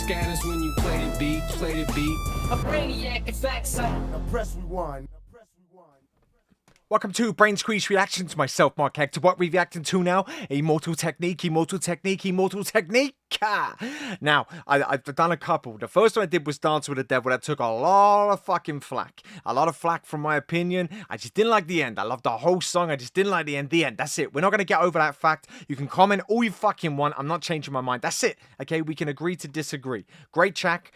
scatters when you play the beat, A brainiac effects. Now press rewind. Welcome to Brainsqueezereactions, myself, Mark Hector. What we're reacting to now, Immortal Technique. Now, I've done a couple. The first one I did was Dance with the Devil. That took a lot of fucking flack. A lot of flack from my opinion. I just didn't like the end. I loved the whole song. I just didn't like the end. The end. That's it. We're not going to get over that fact. You can comment all you fucking want. I'm not changing my mind. That's it. Okay, we can agree to disagree. Great track,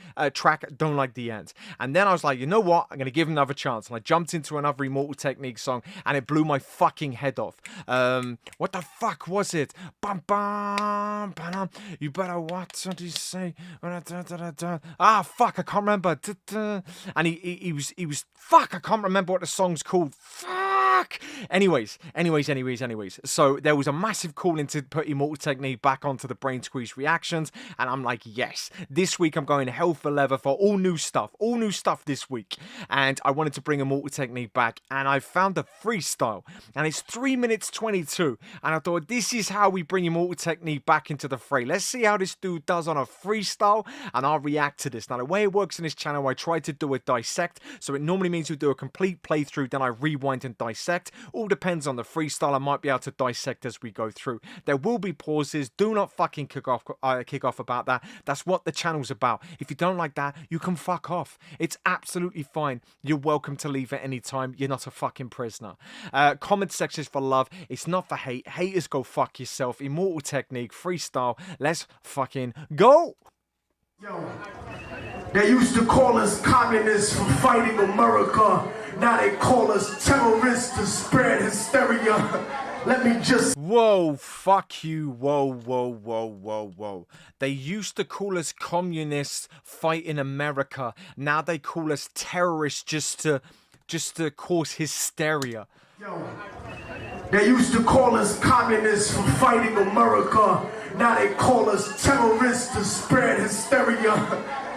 don't like the end. And then I was like, you know what? I'm going to give him another chance. And I jumped into another Immortal Technique song, and it blew my fucking head off. What the fuck was it? Bum, bum, bum, you better what did he say? Ah, fuck, I can't remember. And he was fuck, I can't remember what the song's called. Fuck. Anyways. So there was a massive calling to put Immortal Technique back onto the Brainsqueezereactions, and I'm like, yes. This week I'm going hell for leather for all new stuff this week. And I wanted to bring Immortal Technique back, and I found the freestyle, and it's 3 minutes 22. And I thought, this is how we bring Immortal Technique back into the fray. Let's see how this dude does on a freestyle, and I'll react to this. Now, the way it works in this channel, I try to do a dissect, so it normally means we do a complete playthrough, then I rewind and dissect. All depends on the freestyle. I might be able to dissect as we go through. There will be pauses. Do not fucking kick off about that. That's what the channel's about. If you don't like that, you can fuck off. It's absolutely fine. You're welcome to leave at any time. You're not a fucking prisoner. Comment section is for love. It's not for hate. Haters, go fuck yourself. Immortal Technique, freestyle. Let's fucking go. Yo, they used to call us communists for fighting America. Now they call us terrorists to spread hysteria. Let me just... Whoa, fuck you. Whoa. They used to call us communists fighting America. Now they call us terrorists just to cause hysteria. Yo, they used to call us communists for fighting America. Now they call us terrorists to spread hysteria.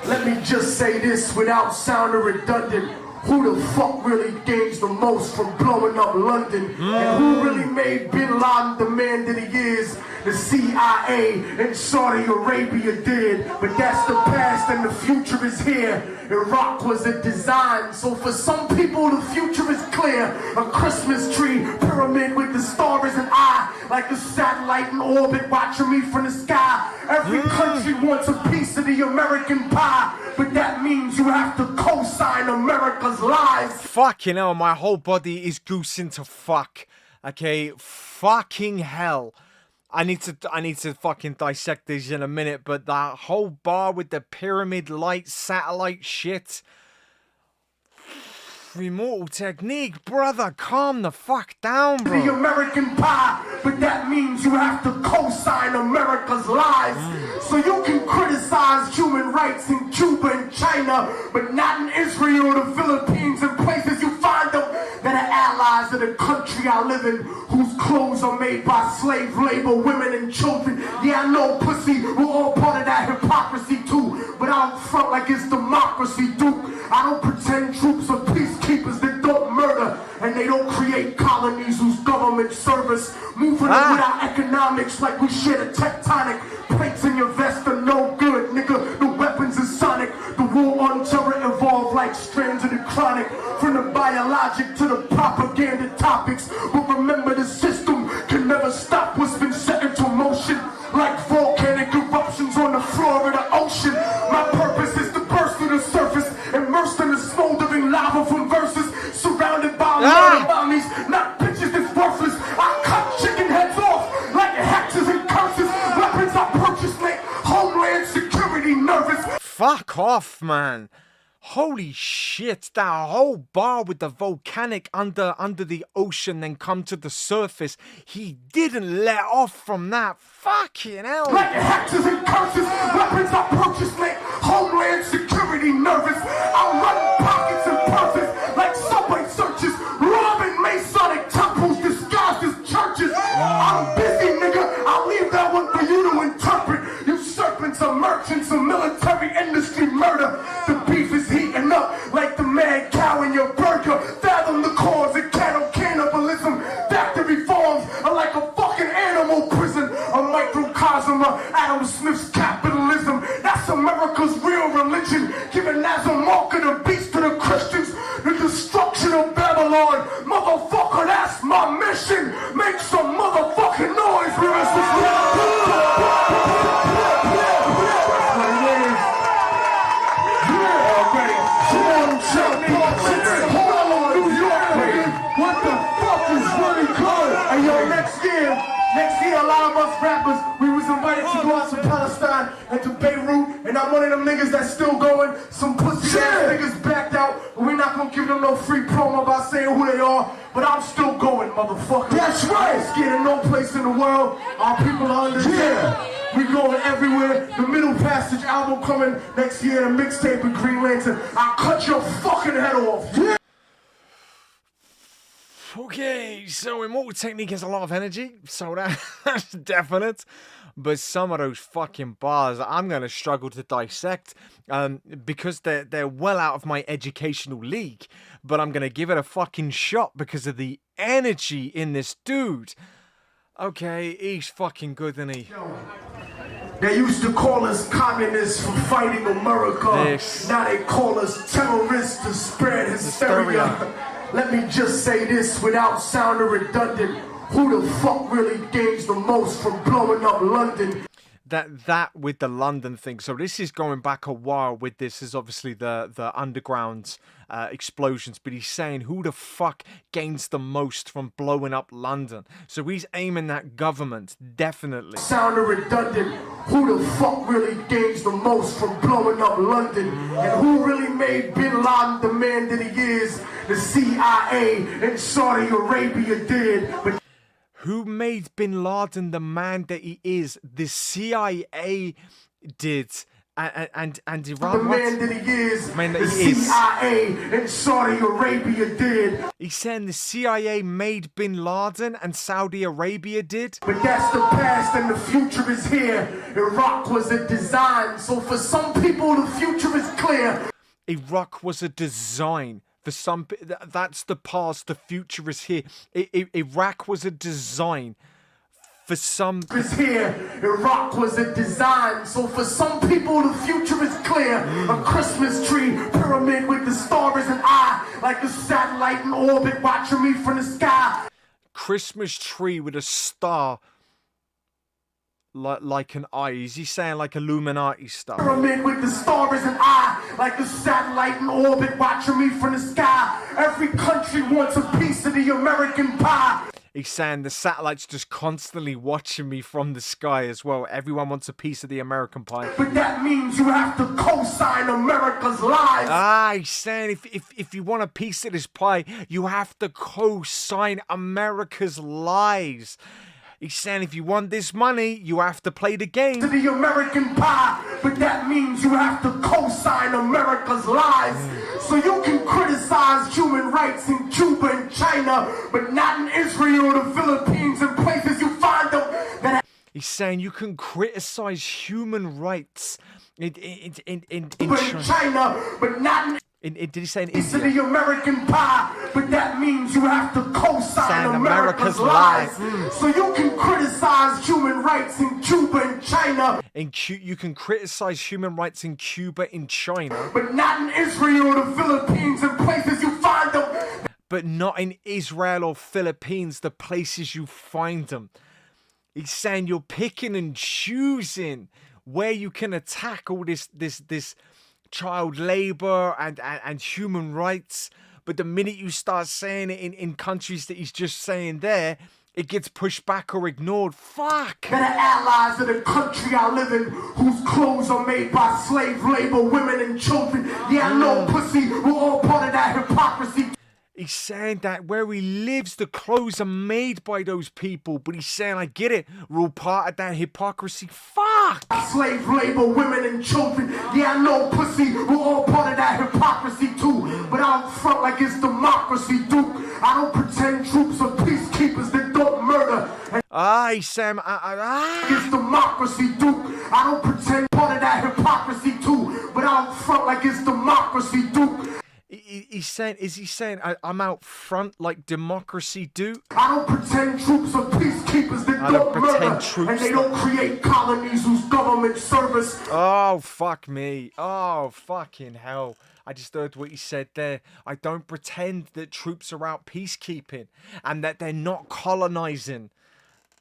Let me just say this without sounding redundant. Who the fuck really gains the most from blowing up London? And who really made Bin Laden the man that he is? The CIA and Saudi Arabia did. But that's the past and the future is here. Iraq was a design, so for some people the future is clear. A Christmas tree, pyramid with the star as an eye, like a satellite in orbit watching me from the sky. Every country wants a piece of the American pie, but that means you have to co-sign America's lies. Fucking hell, my whole body is goosing to fuck. Okay, fucking hell. I need to fucking dissect this in a minute, but that whole bar with the pyramid light satellite shit. Immortal Technique, brother, calm the fuck down, bro. The American pie, but that means you have to co-sign America's lies. So you can criticize human rights in Cuba and China, but not in Israel or the Philippines and places you find them that are allies of the country I live in, whose clothes are made by slave labor, women and children. Yeah, I know, pussy, we're all part of that hypocrisy too, but I don't front like it's democracy, Duke. I don't pretend troops are peacekeepers that don't murder, and they don't create colonies whose government service moving without economics like we share the tectonic plates in your vest are no good, nigga. The weapons are sonic. The war on terror evolved like strands of the chronic, from the biologic to the propaganda topics. But remember, the system can never stop what's been set into motion, like volcanic eruptions on the floor of the ocean. My purpose is to burst to the surface, immersed in the smoldering lava from verses, surrounded by murder bounties, not bitches that's worthless. I cut chicken heads off like hexes and curses. Weapons I purchased make Homeland Security nervous. Fuck off, man. Holy shit, that whole bar with the volcanic under the ocean, then come to the surface. He didn't let off from that. Fucking hell. Like hexes and curses, weapons I purchased make Homeland Security nervous. I run pockets and purses like subway searches, robbing Masonic temples disguised as churches. I'm busy, nigga. I'll leave that one for you to interpret. You serpents are merchants of military industry murder. The beef is heating up like the mad cow in your burger. Fathom the cause of cattle cannibalism. Factory farms are like a fucking animal prison. A microcosm of Adam Smith's capitalism. That's America's nation, make some motherfucking noise for us. What the fuck is really good? And yo, next year, a lot of us rappers, we was invited to go out to Palestine and to Beirut, and I'm one of them niggas that's still going. Some pussy ass niggas backed out, but we're not gonna give them no free promo about saying who they are, but I'm still going, motherfucker. That's right. Scared of no place in the world. Our people are under there. We going everywhere. The Middle Passage album coming next year, the mixtape with Green Lantern. I'll cut your fucking head off. Yeah. Okay, so Immortal Technique has a lot of energy, so that's definite. But some of those fucking bars, I'm going to struggle to dissect because they're well out of my educational league. But I'm going to give it a fucking shot because of the energy in this dude. Okay, he's fucking good, isn't he? They used to call us communists for fighting America. Now they call us terrorists to spread hysteria. Let me just say this without sounding redundant. Who the fuck really gains the most from blowing up London? That with the London thing. So this is going back a while with this. Is obviously the underground explosions. But he's saying who the fuck gains the most from blowing up London. So he's aiming at government, definitely. Sounding redundant. Who the fuck really gains the most from blowing up London? And who really made Bin Laden the man that he is? The CIA and Saudi Arabia did. But who made Bin Laden the man that he is? The CIA did. And Iran, the man that he is, the CIA and Saudi Arabia did. He's saying the CIA made Bin Laden and Saudi Arabia did. But that's the past and the future is here. Iraq was a design, so for some people the future is clear. Iraq was a design. For some, that's the past. The future is here. Iraq was a design. For some, is here. Iraq was a design. So for some people, the future is clear. A Christmas tree, pyramid with the star as an eye, like a satellite in orbit watching me from the sky. Christmas tree with a star. Like an eye. Is he saying like Illuminati stuff? Pyramid with the star as an eye, like a satellite in orbit watching me from the sky. Every country wants a piece of the American pie. He's saying the satellite's just constantly watching me from the sky as well. Everyone wants a piece of the American pie. But that means you have to co-sign America's lies. He's saying if you want a piece of this pie, you have to co-sign America's lies. He's saying if you want this money, you have to play the game. To the American pie, but that means you have to co-sign America's lies. So you can criticize human rights in Cuba and China, but not in Israel or the Philippines and places you find them. He's saying you can criticize human rights in China, but not in did he say in India? To the American pie, but that means you have to co-sign America's lies. So you can criticize human rights in Cuba and China. You can criticize human rights in Cuba and China, but not in Israel or the Philippines and places you find them. But not in Israel or Philippines, the places you find them. He's saying you're picking and choosing where you can attack all this child labor and human rights, but the minute you start saying it in countries that he's just saying there, it gets pushed back or ignored. Fuck! That are allies of the country I live in, whose clothes are made by slave labor, women and children. Yeah, I know, pussy, we're all part of that hypocrisy. He's saying that where he lives, the clothes are made by those people. But he's saying, I get it. We're all part of that hypocrisy. Fuck! Slave labor, women and children. Yeah, I know, pussy. We're all part of that hypocrisy too. But I don't front like it's democracy, Duke. I don't pretend troops are peacekeepers that don't murder. He's saying, It's democracy, Duke. I don't pretend part of that hypocrisy too. But I don't front like it's democracy, Duke. He's saying, is he saying I'm out front like democracy do? I don't pretend troops are peacekeepers that don't murder, and they don't create colonies whose government service. Oh, fuck me. Oh, fucking hell. I just heard what he said there. I don't pretend that troops are out peacekeeping and that they're not colonizing.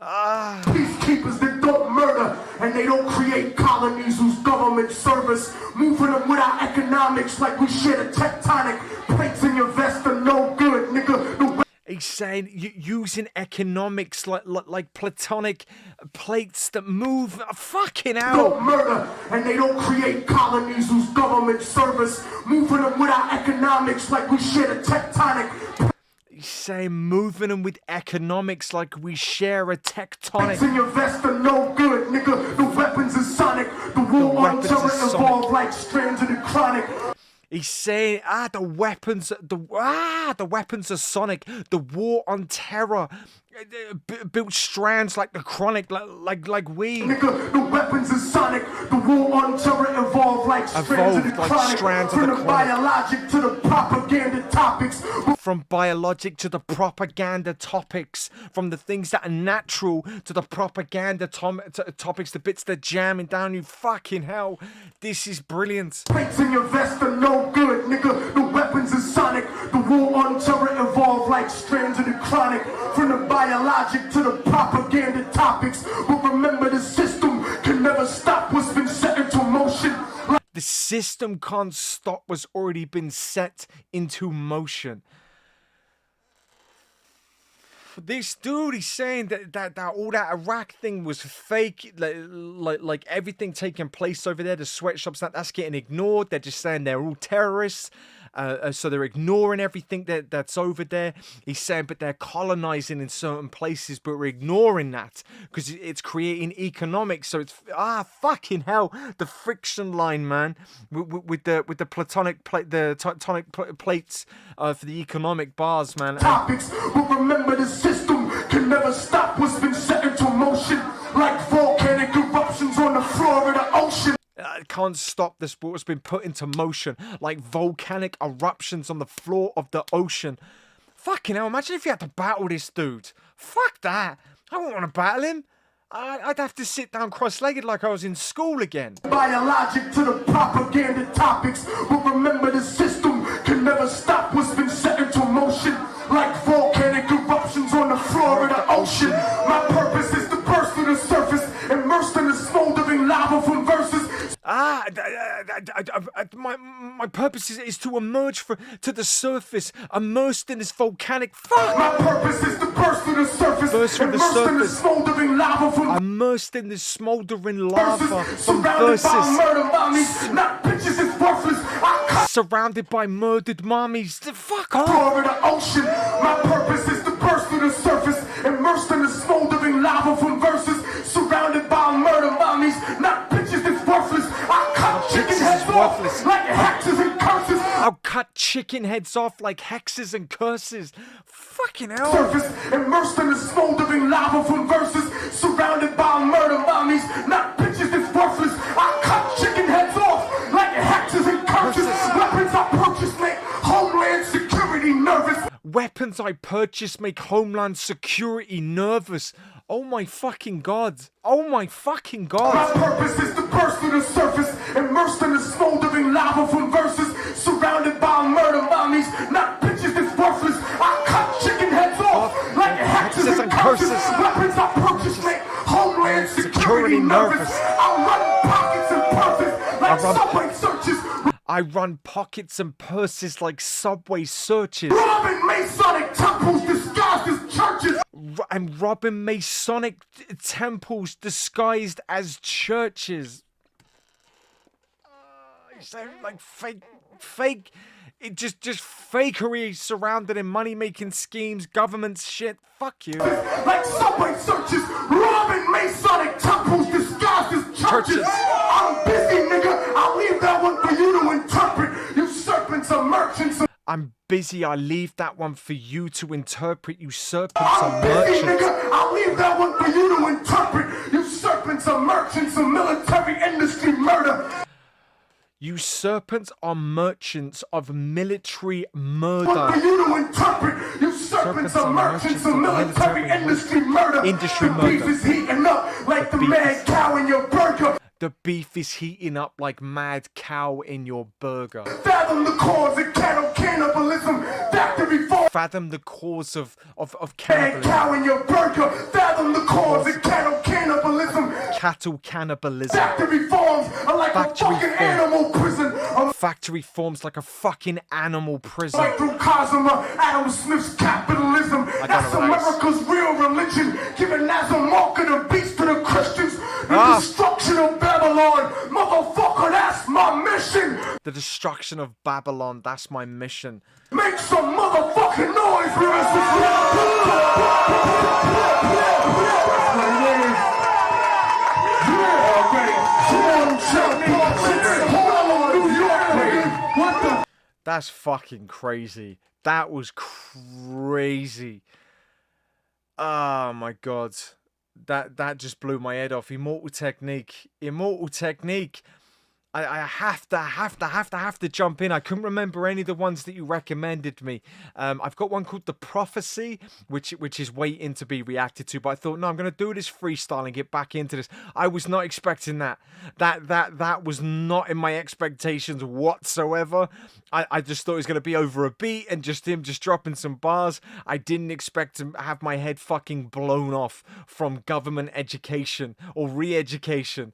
Peacekeepers that don't murder, and they don't create colonies whose government service. Moving them without economics like we share the tectonic plates in your vest are no good, nigga. He's saying using economics like platonic plates that move. Fucking hell. Don't murder, and they don't create colonies whose government service. Moving them without economics like we share the tectonic. He's saying moving them with economics like we share a tectonic. In your vest are no good, nigga. The weapons are sonic. The war on terror evolved like strands of the chronic. He's saying, the weapons are sonic. The war on terror built strands like the chronic, like we. Nigga, the weapons are sonic. The war on terror evolved like strands of the chronic. From the biologic to the propaganda topics. From biologic to the propaganda topics. From the things that are natural to the propaganda topics. The bits that jamming down you. Fucking hell. This is brilliant. Plates in your vest are no good, nigga. The weapons are sonic. The war on terror evolved like strands of the chronic. From the biologic to the propaganda topics. But remember, the system can never stop what's been set into motion. The system can't stop what's already been set into motion. This dude, he's saying that all that Iraq thing was fake, like everything taking place over there, the sweatshops, that's getting ignored. They're just saying they're all terrorists, so they're ignoring everything that's over there. He's saying, but they're colonizing in certain places, but we're ignoring that because it's creating economics. So it's fucking hell, the friction line, man, with the platonic plate, the tectonic plates for the economic bars, man. Topics, but remember the system can never stop what's been set into motion, like volcanic eruptions on the floor of the ocean. Can't stop this, what's been put into motion, like volcanic eruptions on the floor of the ocean. Fucking hell, imagine if you had to battle this dude. Fuck that. I wouldn't want to battle him. I'd have to sit down cross-legged like I was in school again. Biologic to the propaganda topics, but remember the system can never stop what's been set into motion, like volcanic eruptions on the floor of the ocean. My purpose is to burst to the surface, immersed in the smoldering lava from verses. My purpose is to emerge to the surface, immersed in this volcanic. Fuck! My purpose is to burst to the surface, immersed in the smoldering lava from immersed in this smoldering lava from surrounded verses. by murder mommies, not bitches is worthless. Surrounded by murdered mommies. Fuck off! Floor of the ocean. My purpose is to burst to the surface, immersed in the smoldering lava from verses, surrounded by murder mommies, not bitches that's worthless. I cut chicken heads off like hexes and curses. I'll cut chicken heads off like hexes and curses. Fucking hell. Surface, immersed in the smoldering lava from verses, surrounded by murder mommies, not bitches that's worthless. I cut chicken heads off like hexes and curses. Weapons I purchase make Homeland Security nervous. Weapons I purchase make Homeland Security nervous. Oh my fucking god. Oh my fucking god. My purpose is to burst to the surface, immersed in the smoldering lava from verses, surrounded by murder mommies, not bitches that's worthless. I cut chicken heads off like hexes and curses. Weapons I purchase make Homeland Security nervous. I run pockets and purses like subway searches. I run pockets and purses like subway searches. Robbing Masonic temples disguised as churches. And robbing Masonic temples disguised as churches. Like fake. It just fakery surrounded in money-making schemes, government shit. Fuck you. Like subway searches, robbing Masonic temples disguised as churches. I'm busy, nigga. I'll leave that one for you to interpret. You serpents are merchants. I'm busy. I leave that one for you to interpret. You serpents are merchants. I'm busy, nigga. I'll leave that one for you to interpret. You serpents are merchants of military industry murder. You serpents are merchants of military But murder. for you to interpret, you serpents are merchants of military industry murder. The beef is heating up like the mad cow in your burger. The beef is heating up like mad cow in your burger. Fathom the cause of cattle cannibalism. Factory farm. Fathom the cause of Mad cannibalism. cow in your burger. Fathom the cause of cattle cannibalism. Cattle cannibalism. Factory farms are like Factory a fucking farm. animal prison. A Factory forms like a fucking animal prison. microcosm of Adam Smith's capitalism. That's know what that is. America's real religion. Giving as a mark of the beast to the Christians. The Ah. destruction of Babylon. Motherfucker, that's my mission. The destruction of Babylon, that's my mission. Make some motherfucking noise for us. That's fucking crazy. That was crazy. Oh my god. That just blew my head off. Immortal technique. Immortal technique. I have to jump in. I couldn't remember any of the ones that you recommended me. I've got one called The Prophecy, which is waiting to be reacted to. But I thought, no, I'm going to do this freestyle and get back into this. I was not expecting that. That was not in my expectations whatsoever. I just thought it was going to be over a beat and just him just dropping some bars. I didn't expect to have my head fucking blown off from government education or re-education.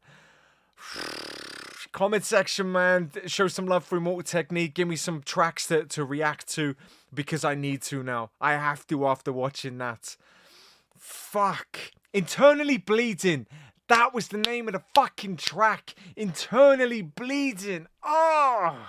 Comment section, man. Show some love for Immortal Technique. Give me some tracks to react to, because I need to now. I have to after watching that. Fuck. Internally Bleeding. That was the name of the fucking track. Internally Bleeding. Oh.